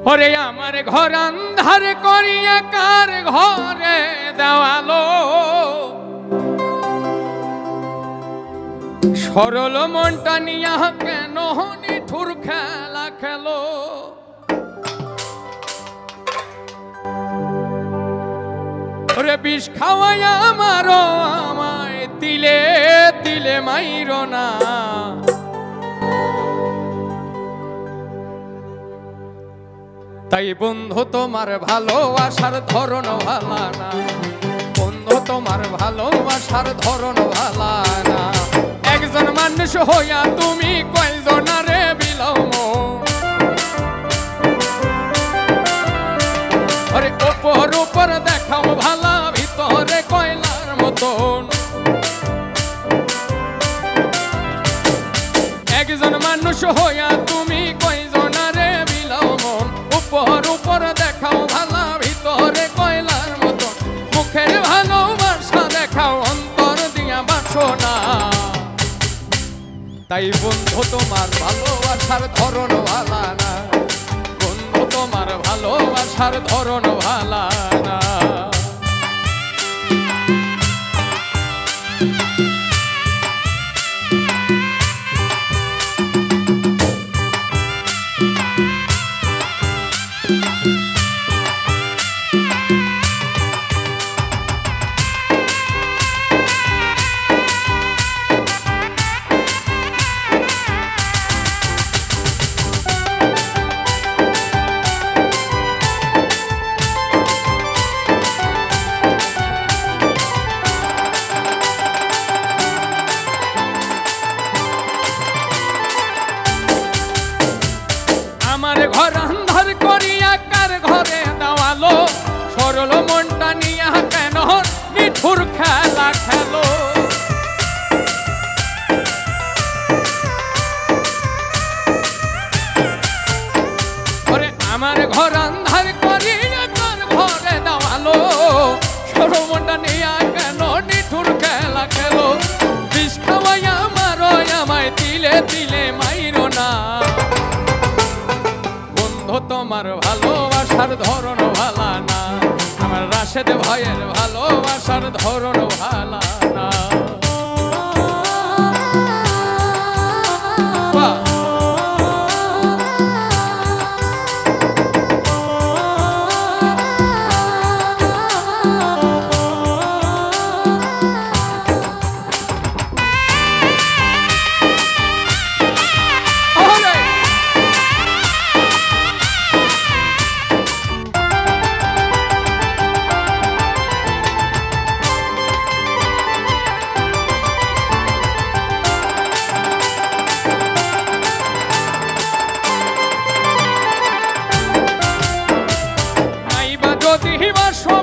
ওরে আমার ঘর আন্ধার করিয়া কার ঘরে দেওয়ালো সরল মনটা নিয়া কেন নিঠুর খেলা খেলো ওরে বিষ খাওয়াইয়া আমারও আমায় তিলে তিলে মাইরো না তাই বন্ধু তোমার ভালোবাসার ধরন ভালা না বন্ধু তোমার ভালোবাসার ধরন ভালা না একজন মানুষ হইয়া তুমি কয়জনারে বিলাম আরে উপর উপর দেখাও ভালা ভিতরে কয়লার মতন একজন মানুষ হইয়া তুমি কয়জনারে বিলাও মন উপর উপর দেখাও ভালা ভিতরে কয়লার মতন মুখের ভালোবাসা দেখাও অন্তর দিয়া বাসো না তাই বন্ধু তোমার ভালোবাসার ধরন ভালা না বন্ধু তোমার ভালোবাসার ধরন ভালা না আমার ঘর আন্ধার করিয়া কার ঘরে দেওয়ালো সরল মনটা নিয়া কেন নিঠুর খেলা খেলো ওরে আমার ঘর আন্ধার করিয়া কার ঘরে দেওয়ালো সরল মনটা নিয়া কেন নিঠুর খেলা খেলো বিষ খাওয়াইয়া মারো আমায় তিলে তিলে মাইরো না তোমার ভালোবাসার ধরন ভালা না আমার রাশেদ ভাইয়ের ভালোবাসার ধরন ভালা না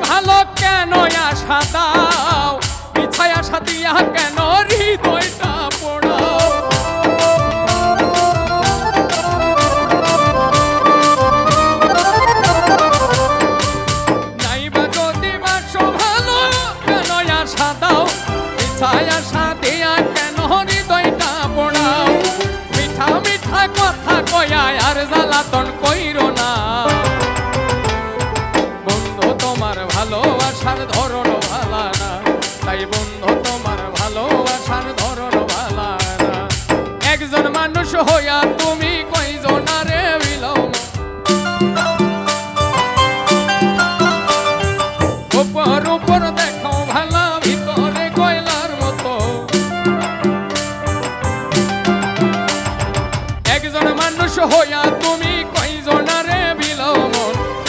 ভালো কেন আশা দাও মিছায় আশা দিয়া কেন হৃদয়টা পোড়াও নাইবা যদি বাসো ভালো কেন আশা দাও মিছায় আশা দিয়া কেন হৃদয়টা পোড়াও মিঠা মিঠা কথা কয়া আর জ্বালাতন কইরো না ভালোবাসার ধরন ভালা না তাই বন্ধু তোমার ভালোবাসার ধরন ভালা না একজন মানুষ হইয়া তুমি কয়জনারে বিলাম উপর উপর দেখাও ভালা ভিতরে কয়লার মতো একজন মানুষ হইয়া তুমি কয়জনারে বিলাম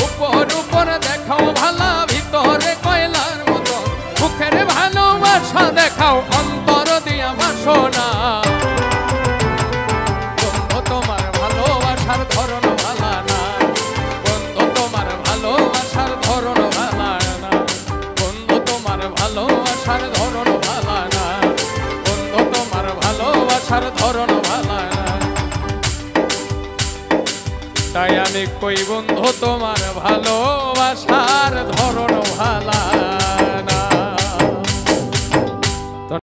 উপর উপর দেখাও ভালা ভিতরে কয়লার মতো মুখের ভালোবাসা দেখাও অন্তর দিয়া বাসো না বন্ধু তোমার ভালোবাসার ধরন ভালা না বন্ধু তোমার ভালোবাসার ধরন ভালা না বন্ধু তোমার ভালোবাসার ধরন ভালা না বন্ধু তোমার ভালোবাসার ধরন ভালা না তাই আমি কই বন্ধু তোমার ভালোবাসার ধরন ভালা